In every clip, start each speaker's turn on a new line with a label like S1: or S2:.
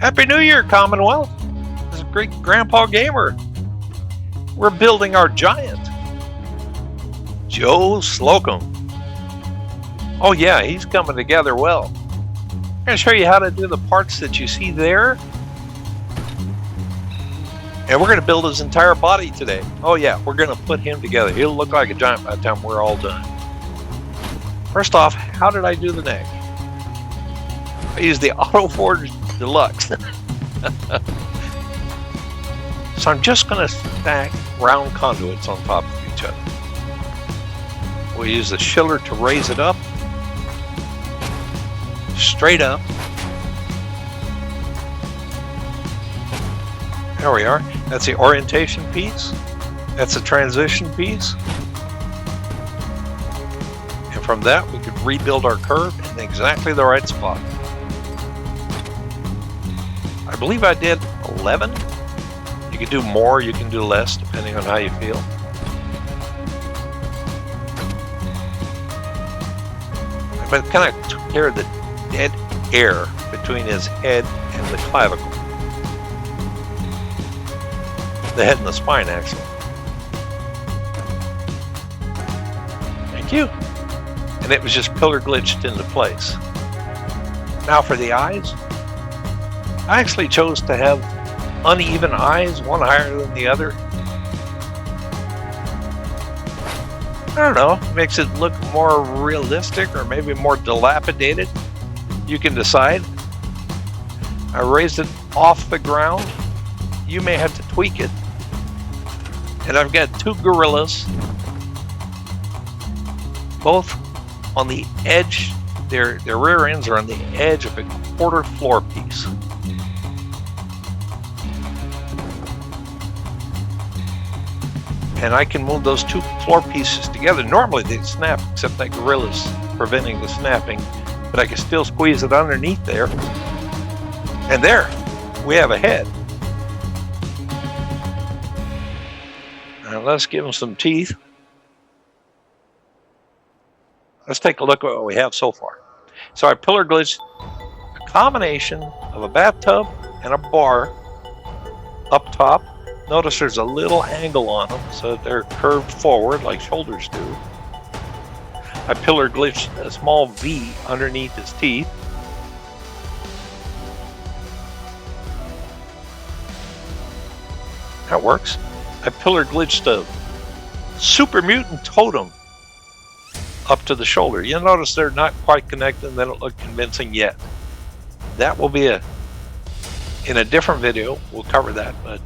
S1: Happy New Year, Commonwealth. This is Great Grandpa Gamer. We're building our giant, Joe Slocum. Oh yeah, he's coming together well. I'm going to show you how to do the parts that you see there. And we're going to build his entire body today. Oh yeah, we're going to put him together. He'll look like a giant by the time we're all done. First off, how did I do the neck? I used the Auto Forge Deluxe. So I'm just going to stack round conduits on top of each other. We'll use the chiller to raise it up, straight up. There we are. That's the orientation piece. That's the transition piece. And from that, we could rebuild our curve in exactly the right spot. I believe I did 11. You can do more, you can do less, depending on how you feel. But it kind of took care of the dead air between his head and the clavicle. The head and the spine, actually. Thank you. And it was just pillar glitched into place. Now for the eyes. I actually chose to have uneven eyes, one higher than the other. I don't know, it makes it look more realistic or maybe more dilapidated. You can decide. I raised it off the ground. You may have to tweak it. And I've got two gorillas, both on the edge. Their rear ends are on the edge of a quarter floor piece. And I can move those two floor pieces together. Normally they'd snap, except that gorilla's preventing the snapping, but I can still squeeze it underneath there. And there, we have a head. Now let's give him some teeth. Let's take a look at what we have so far. So I pillar glitched a combination of a bathtub and a bar up top. Notice there's a little angle on them so that they're curved forward like shoulders do. I pillar glitched a small V underneath his teeth. That works. I pillar glitched a super mutant totem up to the shoulder. You'll notice they're not quite connected and they don't look convincing yet. That will be in a different video. We'll cover that, but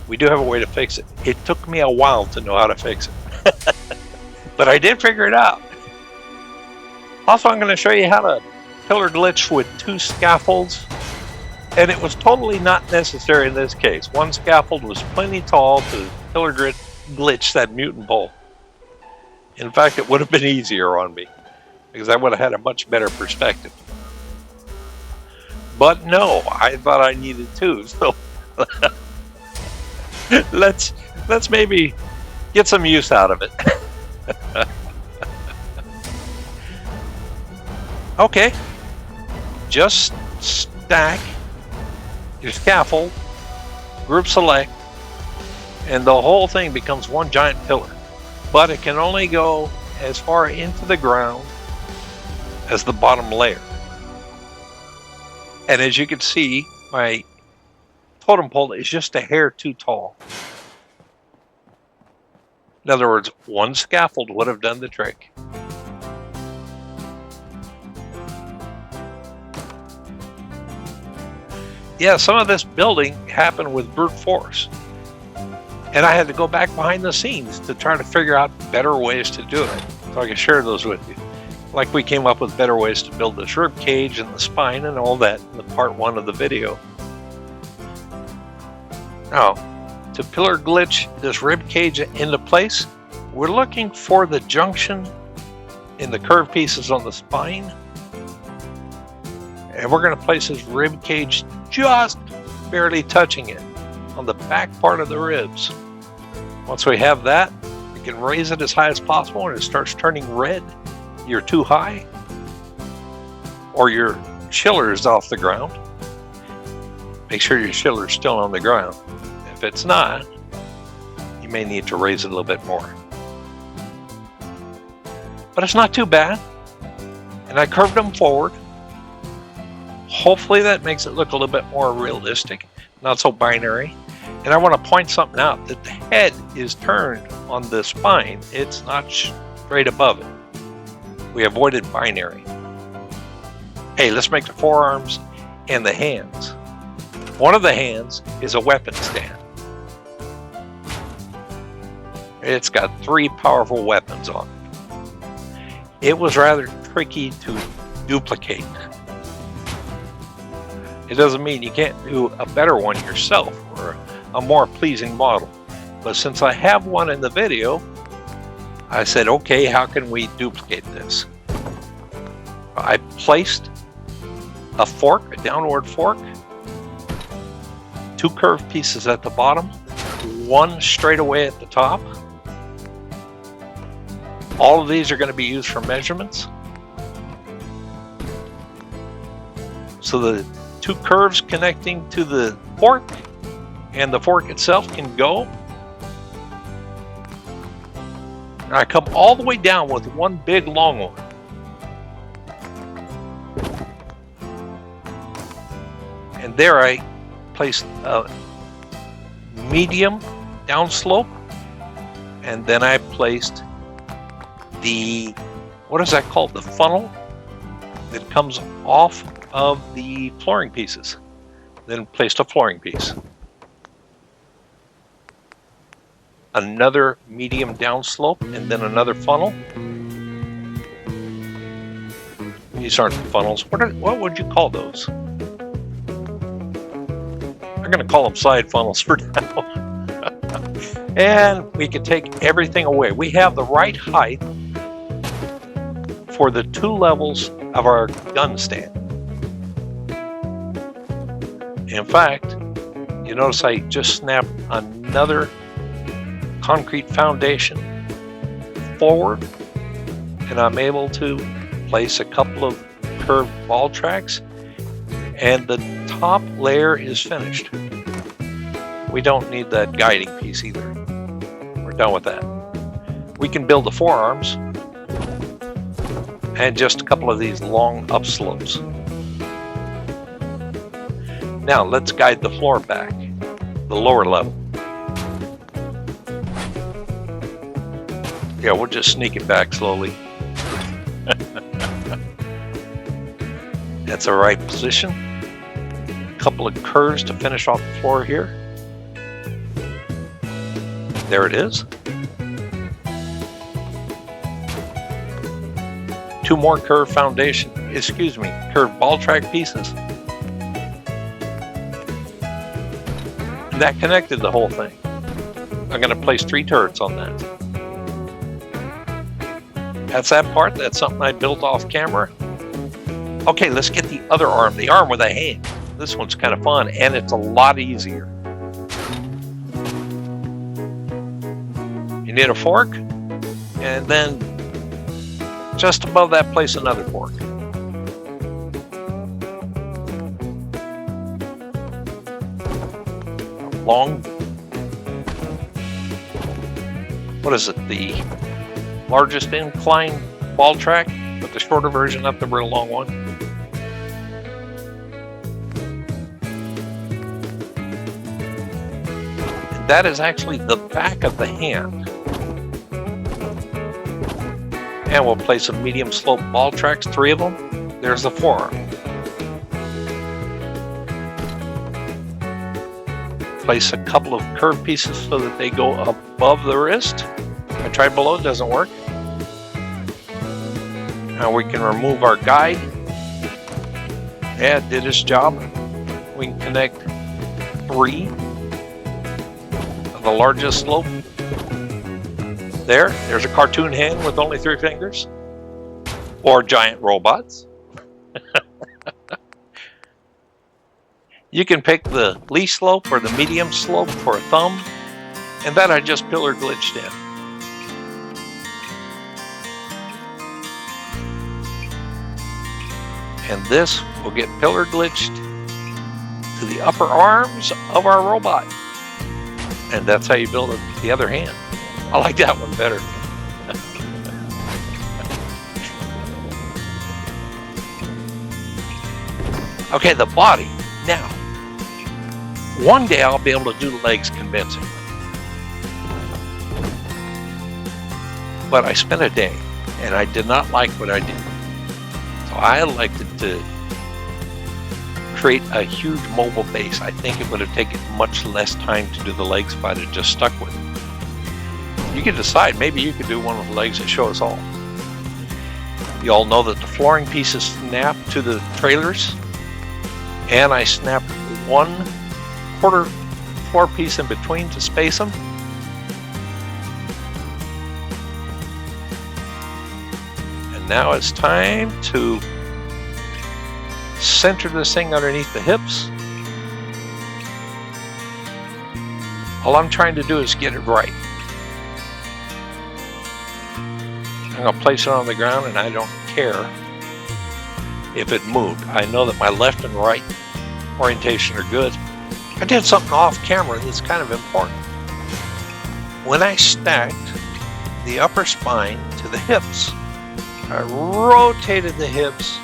S1: we do have a way to fix it. It took me a while to know how to fix it. But I did figure it out. Also, I'm going to show you how to pillar glitch with two scaffolds. And it was totally not necessary in this case. One scaffold was plenty tall to pillar glitch that mutant pole. In fact, it would have been easier on me, because I would have had a much better perspective. But no, I thought I needed two. So let's maybe get some use out of it. Okay, just stack your scaffold, group select, and the whole thing becomes one giant pillar. But it can only go as far into the ground as the bottom layer. And as you can see, my totem pole is just a hair too tall. In other words, one scaffold would have done the trick. Yeah, some of this building happened with brute force. And I had to go back behind the scenes to try to figure out better ways to do it. So I can share those with you. Like we came up with better ways to build this rib cage and the spine and all that in the part 1 of the video. Now, to pillar glitch this rib cage into place, we're looking for the junction in the curved pieces on the spine. And we're going to place his rib cage just barely touching it on the back part of the ribs. Once we have that, we can raise it as high as possible and it starts turning red. You're too high, or your chiller is off the ground. Make sure your shiller is still on the ground. If it's not, you may need to raise it a little bit more. But it's not too bad. And I curved them forward. Hopefully that makes it look a little bit more realistic, not so binary. And I want to point something out, that the head is turned on the spine. It's not straight above it. We avoided binary. Hey, let's make the forearms and the hands. One of the hands is a weapon stand. It's got 3 powerful weapons on it. It was rather tricky to duplicate. It doesn't mean you can't do a better one yourself or a more pleasing model. But since I have one in the video, I said, okay, how can we duplicate this? I placed a fork, a downward fork, 2 curved pieces at the bottom, 1 straight away at the top. All of these are going to be used for measurements. So the 2 curves connecting to the fork and the fork itself can go. And I come all the way down with 1 big long one. And there I placed a medium downslope, and then I placed the, what is that called? The funnel that comes off of the flooring pieces. Then placed a flooring piece. Another medium downslope, and then another funnel. These aren't funnels. What would you call those? I'm going to call them side funnels for now. And we can take everything away. We have the right height for the 2 levels of our gun stand. In fact, you notice I just snapped another concrete foundation forward, and I'm able to place a couple of curved ball tracks, and the top layer is finished. We don't need that guiding piece either. We're done with that. We can build the forearms and just a couple of these long upslopes. Now let's guide the floor back, the lower level. Yeah, we'll just sneak it back slowly. That's the right position. A couple of curves to finish off the floor here. There it is. 2 more curved curved ball track pieces. And that connected the whole thing. I'm going to place 3 turrets on that. That's that part. That's something I built off camera. Okay, let's get the other arm, the arm with a hand. This one's kind of fun, and it's a lot easier. You need a fork, and then just above that, place another fork. Long, what is it, the largest incline ball track, but the shorter version up the real long one. And that is actually the back of the hand. And we'll place some medium slope ball tracks, 3 of them. There's the forearm. Place a couple of curved pieces so that they go above the wrist. I tried below, it doesn't work. Now we can remove our guide. Yeah, it did its job. We can connect 3 of the largest slope. There's a cartoon hand with only 3 fingers. Or giant robots. You can pick the least slope or the medium slope for a thumb. And that I just pillar glitched in. And this will get pillar glitched to the upper arms of our robot. And that's how you build the other hand. I like that one better. Okay, the body. Now, one day I'll be able to do the legs convincing. But I spent a day, and I did not like what I did. So I elected to create a huge mobile base. I think it would have taken much less time to do the legs if I'd have just stuck with it. You can decide, maybe you could do one of the legs that show us all. You all know that the flooring pieces snap to the trailers, and I snapped 1/4 floor piece in between to space them. And now it's time to center this thing underneath the hips. All I'm trying to do is get it right. I'm going to place it on the ground, and I don't care if it moved. I know that my left and right orientation are good. I did something off camera that's kind of important. When I stacked the upper spine to the hips, I rotated the hips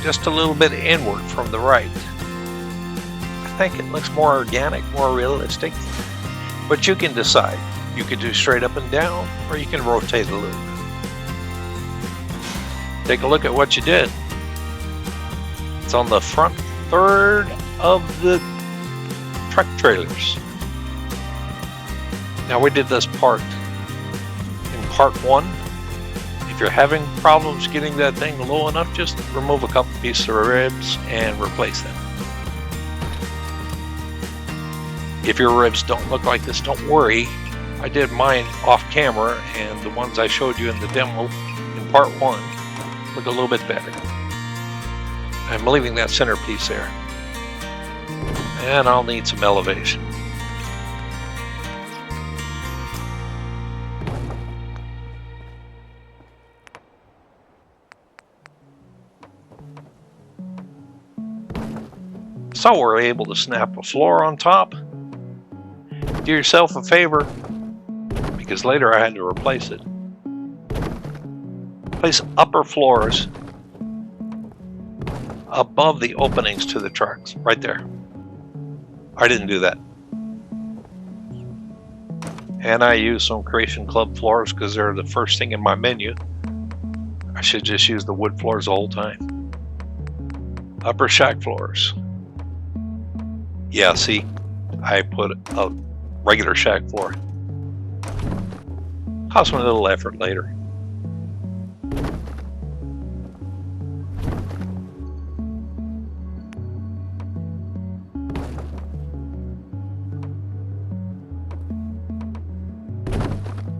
S1: just a little bit inward from the right. I think it looks more organic, more realistic, but you can decide. You can do straight up and down, or you can rotate a little. Take a look at what you did. It's on the front third of the truck trailers. Now we did this part in part 1. If you're having problems getting that thing low enough, just remove a couple pieces of ribs and replace them. If your ribs don't look like this, don't worry. I did mine off camera, and the ones I showed you in the demo in part 1 look a little bit better. I'm leaving that centerpiece there. And I'll need some elevation. So we're able to snap a floor on top. Do yourself a favor, because later I had to replace it. Place upper floors above the openings to the trucks, right there. I didn't do that. And I use some Creation Club floors because they're the first thing in my menu. I should just use the wood floors the whole time. Upper shack floors. Yeah, see, I put a regular shack floor. Cost me a little effort later.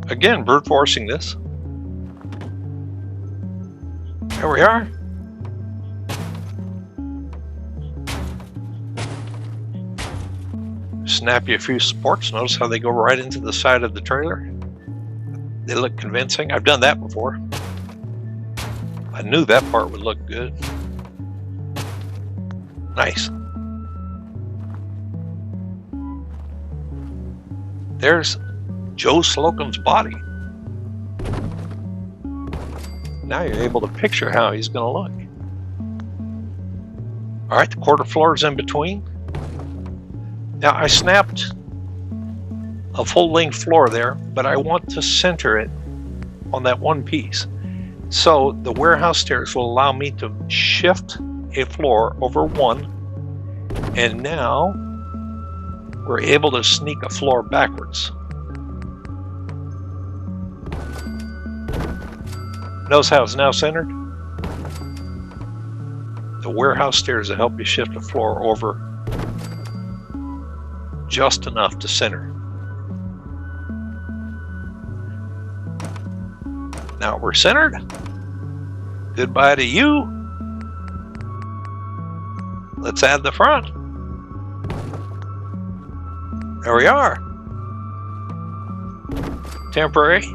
S1: Again, brute forcing this. There we are. Snap you a few supports. Notice how they go right into the side of the trailer. They look convincing. I've done that before. I knew that part would look good. Nice. There's Joe Slocum's body. Now you're able to picture how he's going to look. All right, the quarter floor is in between. Now I snapped a full-length floor there, but I want to center it on that one piece. So the warehouse stairs will allow me to shift a floor over one, and now we're able to sneak a floor backwards. Notice how it's now centered? The warehouse stairs will help you shift the floor over just enough to center. Now we're centered. Goodbye to you. Let's add the front. There we are. Temporary.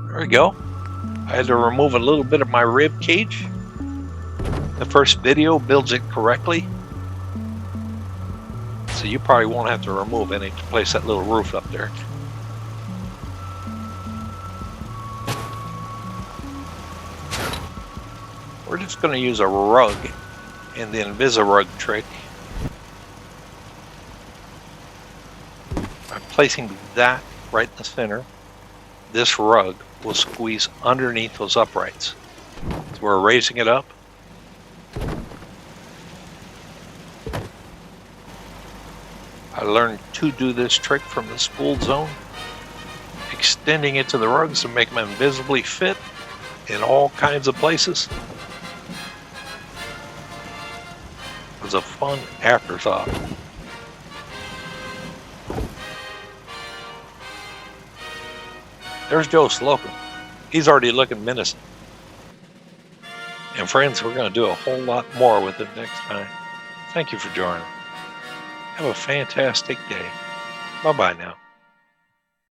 S1: There we go. I had to remove a little bit of my rib cage. The first video builds it correctly, so you probably won't have to remove any to place that little roof up there. We're just going to use a rug in the Invisurug trick. I'm placing that right in the center. This rug will squeeze underneath those uprights. So we're raising it up. I learned to do this trick from the spool zone, extending it to the rugs to make them invisibly fit in all kinds of places. It was a fun afterthought. There's Joe Slocum. He's already looking menacing. And friends, we're going to do a whole lot more with it next time. Thank you for joining. Have a fantastic day. Bye-bye now.